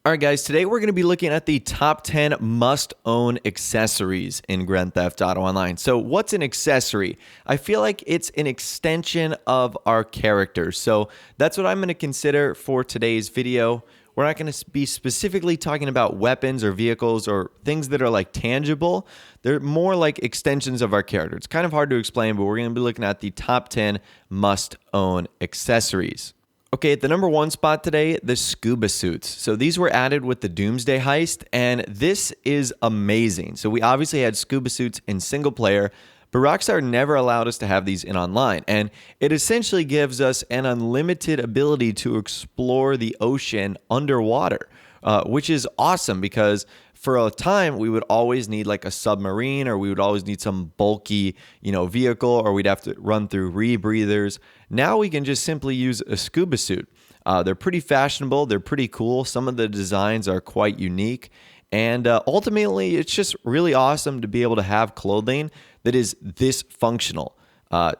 All right, guys, today we're going to be looking at the top 10 must-own accessories in Grand Theft Auto Online. So what's an accessory? I feel like it's an extension of our character. So that's what I'm going to consider for today's video. We're not going to be specifically talking about weapons or vehicles or things that are like tangible. They're more like extensions of our character. It's kind of hard to explain, but we're going to be looking at the top 10 must-own accessories. Okay, at the number one spot today, the Scuba Suits. So these were added with the Doomsday Heist, and this is amazing. So we obviously had Scuba Suits in single player, but Rockstar never allowed us to have these in online. And it essentially gives us an unlimited ability to explore the ocean underwater, which is awesome because for a time, we would always need like a submarine, or we would always need some bulky, vehicle, or we'd have to run through rebreathers. Now we can just simply use a scuba suit. They're pretty fashionable. They're pretty cool. Some of the designs are quite unique. And ultimately, it's just really awesome to be able to have clothing that is this functional.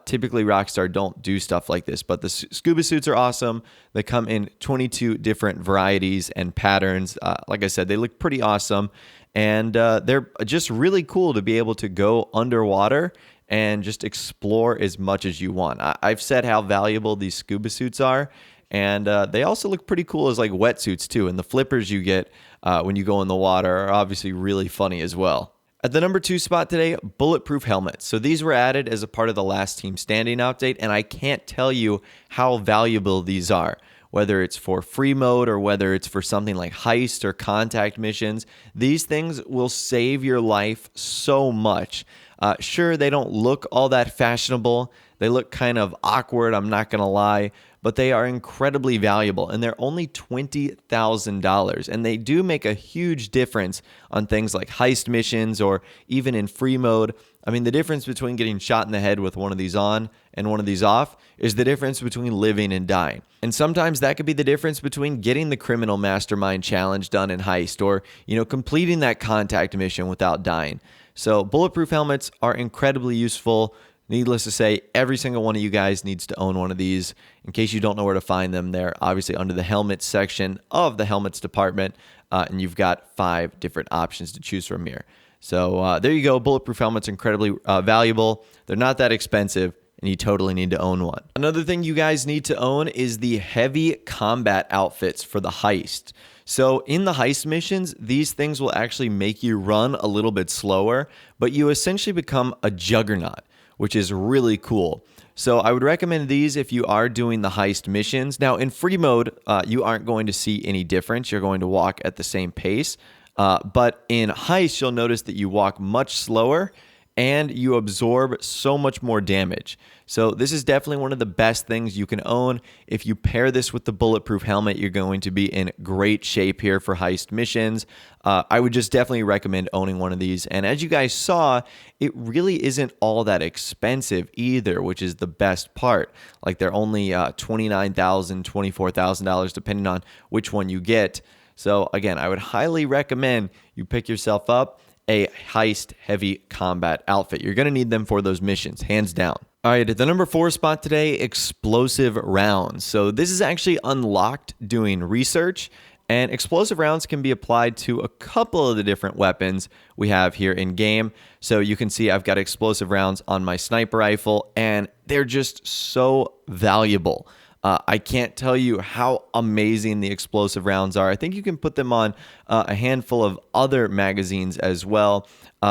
Typically, Rockstar don't do stuff like this, but the scuba suits are awesome. They come in 22 different varieties and patterns. Like I said, they look pretty awesome, and they're just really cool to be able to go underwater and just explore as much as you want. I've said how valuable these scuba suits are, and they also look pretty cool as like wetsuits too. And the flippers you get when you go in the water are obviously really funny as well. At the number 2 spot today, bulletproof helmets. So these were added as a part of the Last Team Standing update, and I can't tell you how valuable these are. Whether it's for free mode or whether it's for something like heist or contact missions, these things will save your life so much. Sure, they don't look all that fashionable. They look kind of awkward, I'm not going to lie, but they are incredibly valuable, and they're only $20,000, and they do make a huge difference on things like heist missions or even in free mode. I mean, the difference between getting shot in the head with one of these on and one of these off is the difference between living and dying. And sometimes that could be the difference between getting the criminal mastermind challenge done in heist or, completing that contact mission without dying. So bulletproof helmets are incredibly useful. Needless to say, every single one of you guys needs to own one of these. In case you don't know where to find them, they're obviously under the helmets section of the helmets department, and you've got 5 different options to choose from here. So there you go. Bulletproof helmets are incredibly valuable. They're not that expensive, and you totally need to own one. Another thing you guys need to own is the heavy combat outfits for the heist. So in the heist missions, these things will actually make you run a little bit slower, but you essentially become a juggernaut, which is really cool. So I would recommend these if you are doing the heist missions. Now in free mode, you aren't going to see any difference. You're going to walk at the same pace. But in heist, you'll notice that you walk much slower and you absorb so much more damage. So this is definitely one of the best things you can own. If you pair this with the bulletproof helmet, you're going to be in great shape here for heist missions. I would just definitely recommend owning one of these. And as you guys saw, it really isn't all that expensive either, which is the best part. Like they're only $29,000, $24,000, depending on which one you get. So again, I would highly recommend you pick yourself up a heist heavy combat outfit. You're going to need them for those missions, hands down. All right, at the number 4 spot today, explosive rounds. So this is actually unlocked doing research, and explosive rounds can be applied to a couple of the different weapons we have here in game. So you can see I've got explosive rounds on my sniper rifle, and they're just so valuable. I can't tell you how amazing the explosive rounds are. I think you can put them on a handful of other magazines as well.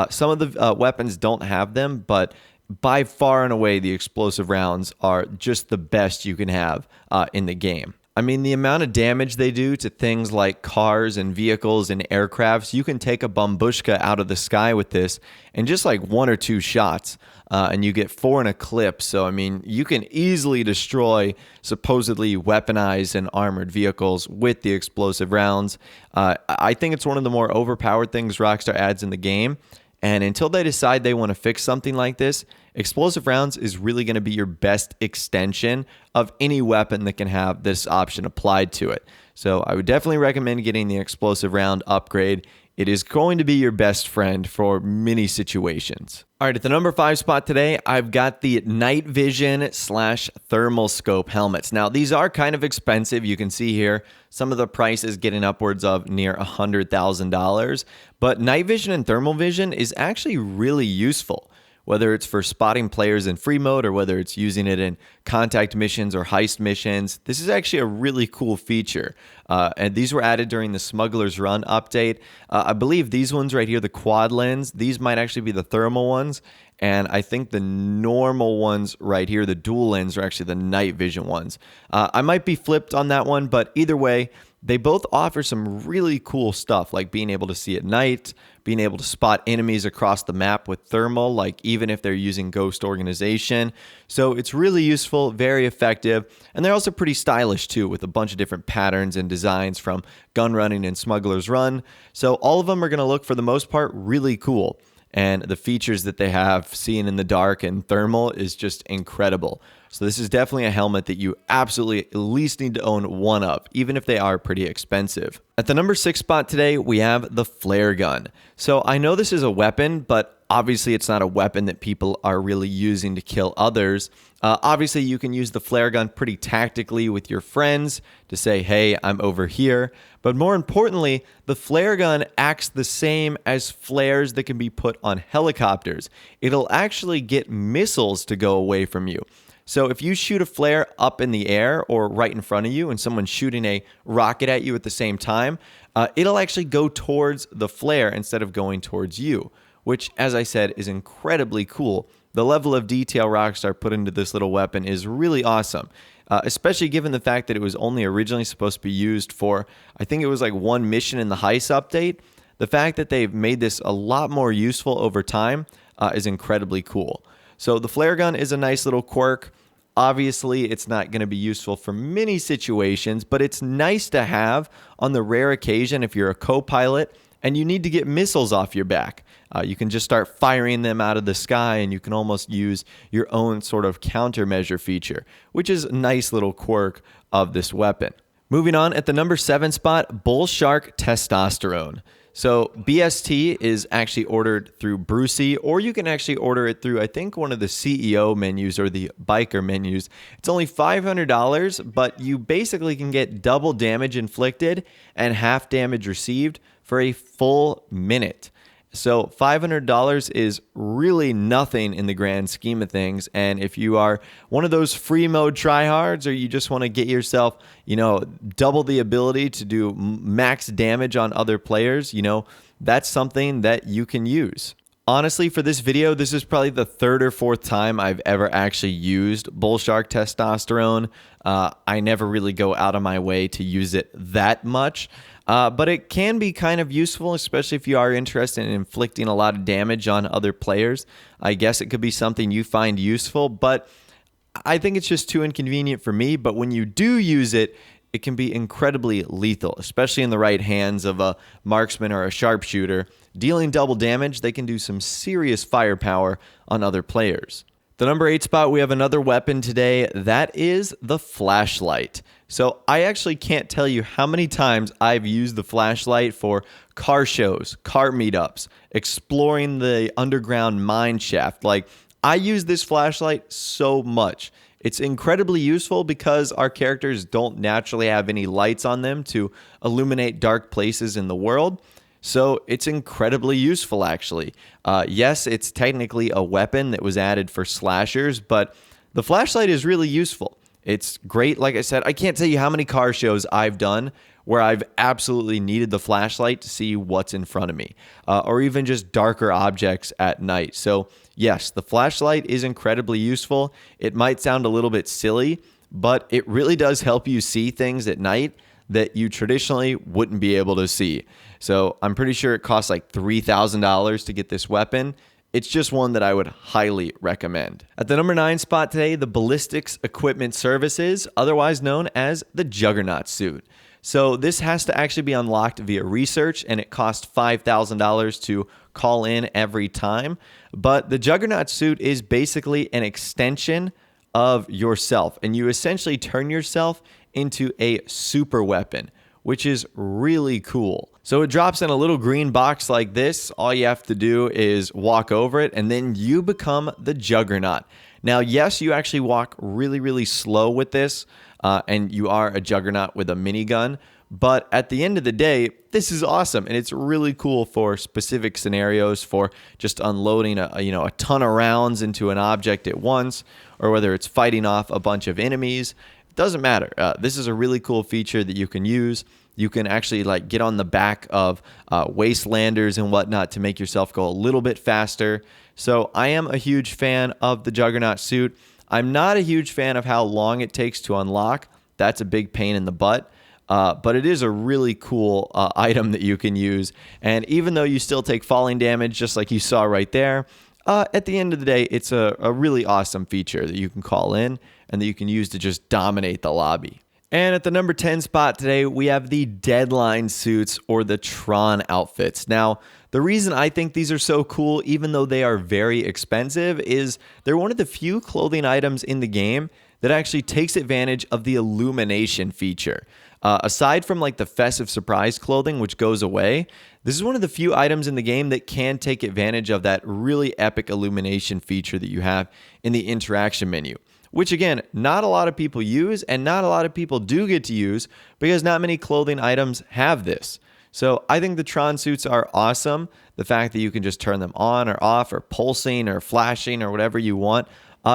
Some of the weapons don't have them, but by far and away, the explosive rounds are just the best you can have in the game. I mean, the amount of damage they do to things like cars and vehicles and aircrafts, you can take a bambushka out of the sky with this and just like 1 or 2 shots, and you get 4 in a clip. So, I mean, you can easily destroy supposedly weaponized and armored vehicles with the explosive rounds. I think it's one of the more overpowered things Rockstar adds in the game. And until they decide they want to fix something like this, explosive rounds is really going to be your best extension of any weapon that can have this option applied to it. So I would definitely recommend getting the explosive round upgrade it is going to be your best friend for many situations. All right, at the number 5 spot today, I've got the night vision / thermal scope helmets. Now, these are kind of expensive. You can see here some of the prices getting upwards of near $100,000. But night vision and thermal vision is actually really useful, whether it's for spotting players in free mode or whether it's using it in contact missions or heist missions. This is actually a really cool feature. And these were added during the Smuggler's Run update. I believe these ones right here, the quad lens, these might actually be the thermal ones. And I think the normal ones right here, the dual lens, are actually the night vision ones. I might be flipped on that one, but either way, they both offer some really cool stuff, like being able to see at night, being able to spot enemies across the map with thermal, like even if they're using Ghost Organization. So it's really useful, very effective, and they're also pretty stylish too, with a bunch of different patterns and designs from gun running and Smuggler's Run. So all of them are going to look, for the most part, really cool. And the features that they have, seeing in the dark and thermal, is just incredible. So this is definitely a helmet that you absolutely at least need to own one of, even if they are pretty expensive. At the number 6 spot today, we have the flare gun. So I know this is a weapon, but obviously it's not a weapon that people are really using to kill others. Obviously, you can use the flare gun pretty tactically with your friends to say, hey, I'm over here. But more importantly, the flare gun acts the same as flares that can be put on helicopters. It'll actually get missiles to go away from you. So if you shoot a flare up in the air or right in front of you and someone's shooting a rocket at you at the same time, it'll actually go towards the flare instead of going towards you, which, as I said, is incredibly cool. The level of detail Rockstar put into this little weapon is really awesome, especially given the fact that it was only originally supposed to be used for, I think it was like one mission in the heist update. The fact that they've made this a lot more useful over time is incredibly cool. So the flare gun is a nice little quirk. Obviously, it's not going to be useful for many situations, but it's nice to have on the rare occasion if you're a co-pilot and you need to get missiles off your back. You can just start firing them out of the sky, and you can almost use your own sort of countermeasure feature, which is a nice little quirk of this weapon. Moving on, at the number 7 spot, Bullshark Testosterone. So BST is actually ordered through Brucey, or you can actually order it through, I think, one of the CEO menus or the biker menus. It's only $500, but you basically can get double damage inflicted and half damage received for a full minute. So $500 is really nothing in the grand scheme of things. And if you are one of those free mode tryhards, or you just want to get yourself, double the ability to do max damage on other players, that's something that you can use. Honestly, for this video, this is probably the 3rd or 4th time I've ever actually used Bullshark Testosterone. I never really go out of my way to use it that much. But it can be kind of useful, especially if you are interested in inflicting a lot of damage on other players. I guess it could be something you find useful, but I think it's just too inconvenient for me. But when you do use it, it can be incredibly lethal, especially in the right hands of a marksman or a sharpshooter. Dealing double damage, they can do some serious firepower on other players. The number 8 spot, we have another weapon today. That is the flashlight. So I actually can't tell you how many times I've used the flashlight for car shows, car meetups, exploring the underground mine shaft. Like, I use this flashlight so much. It's incredibly useful because our characters don't naturally have any lights on them to illuminate dark places in the world. So it's incredibly useful, actually. Yes, it's technically a weapon that was added for slashers, but the flashlight is really useful. It's great. Like I said, I can't tell you how many car shows I've done where I've absolutely needed the flashlight to see what's in front of me, or even just darker objects at night. So yes, the flashlight is incredibly useful. It might sound a little bit silly, but it really does help you see things at night that you traditionally wouldn't be able to see. So I'm pretty sure it costs like $3,000 to get this weapon. It's just one that I would highly recommend. At the number 9 spot today, the Ballistics Equipment Services, otherwise known as the Juggernaut Suit. So this has to actually be unlocked via research, and it costs $5,000 to call in every time. But the Juggernaut Suit is basically an extension of yourself, and you essentially turn yourself into a super weapon, which is really cool. So it drops in a little green box like this. All you have to do is walk over it, and then you become the Juggernaut. Now, yes, you actually walk really, really slow with this, and you are a Juggernaut with a minigun. But at the end of the day, this is awesome, and it's really cool for specific scenarios, for just unloading a ton of rounds into an object at once, or whether it's fighting off a bunch of enemies. It doesn't matter. This is a really cool feature that you can use. You can actually like get on the back of wastelanders and whatnot to make yourself go a little bit faster. So I am a huge fan of the Juggernaut suit. I'm not a huge fan of how long it takes to unlock. That's a big pain in the butt. But it is a really cool item that you can use. And even though you still take falling damage, just like you saw right there, at the end of the day, it's a really awesome feature that you can call in and that you can use to just dominate the lobby. And at the number 10 spot today, we have the Deadline suits, or the Tron outfits. Now, the reason I think these are so cool, even though they are very expensive, is they're one of the few clothing items in the game that actually takes advantage of the illumination feature. Aside from like the festive surprise clothing, which goes away, this is one of the few items in the game that can take advantage of that really epic illumination feature that you have in the interaction menu. Which again, not a lot of people use, and not a lot of people do get to use, because not many clothing items have this. So I think the Tron suits are awesome. The fact that you can just turn them on or off, or pulsing or flashing or whatever you want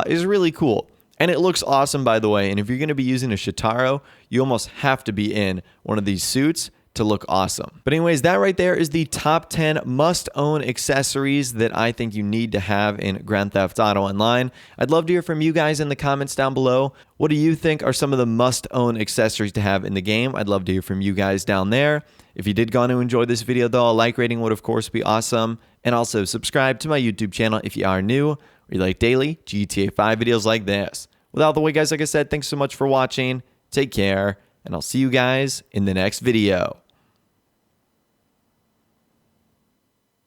is really cool. And it looks awesome, by the way. And if you're going to be using a Shitaro, you almost have to be in one of these suits to look awesome. But anyways, that right there is the top 10 must-own accessories that I think you need to have in Grand Theft Auto Online. I'd love to hear from you guys in the comments down below. What do you think are some of the must-own accessories to have in the game? I'd love to hear from you guys down there. If you did go on to enjoy this video, though, a like rating would, of course, be awesome. And also subscribe to my YouTube channel if you are new, or you like daily GTA 5 videos like this. Without the way, guys, like I said, thanks so much for watching. Take care, and I'll see you guys in the next video.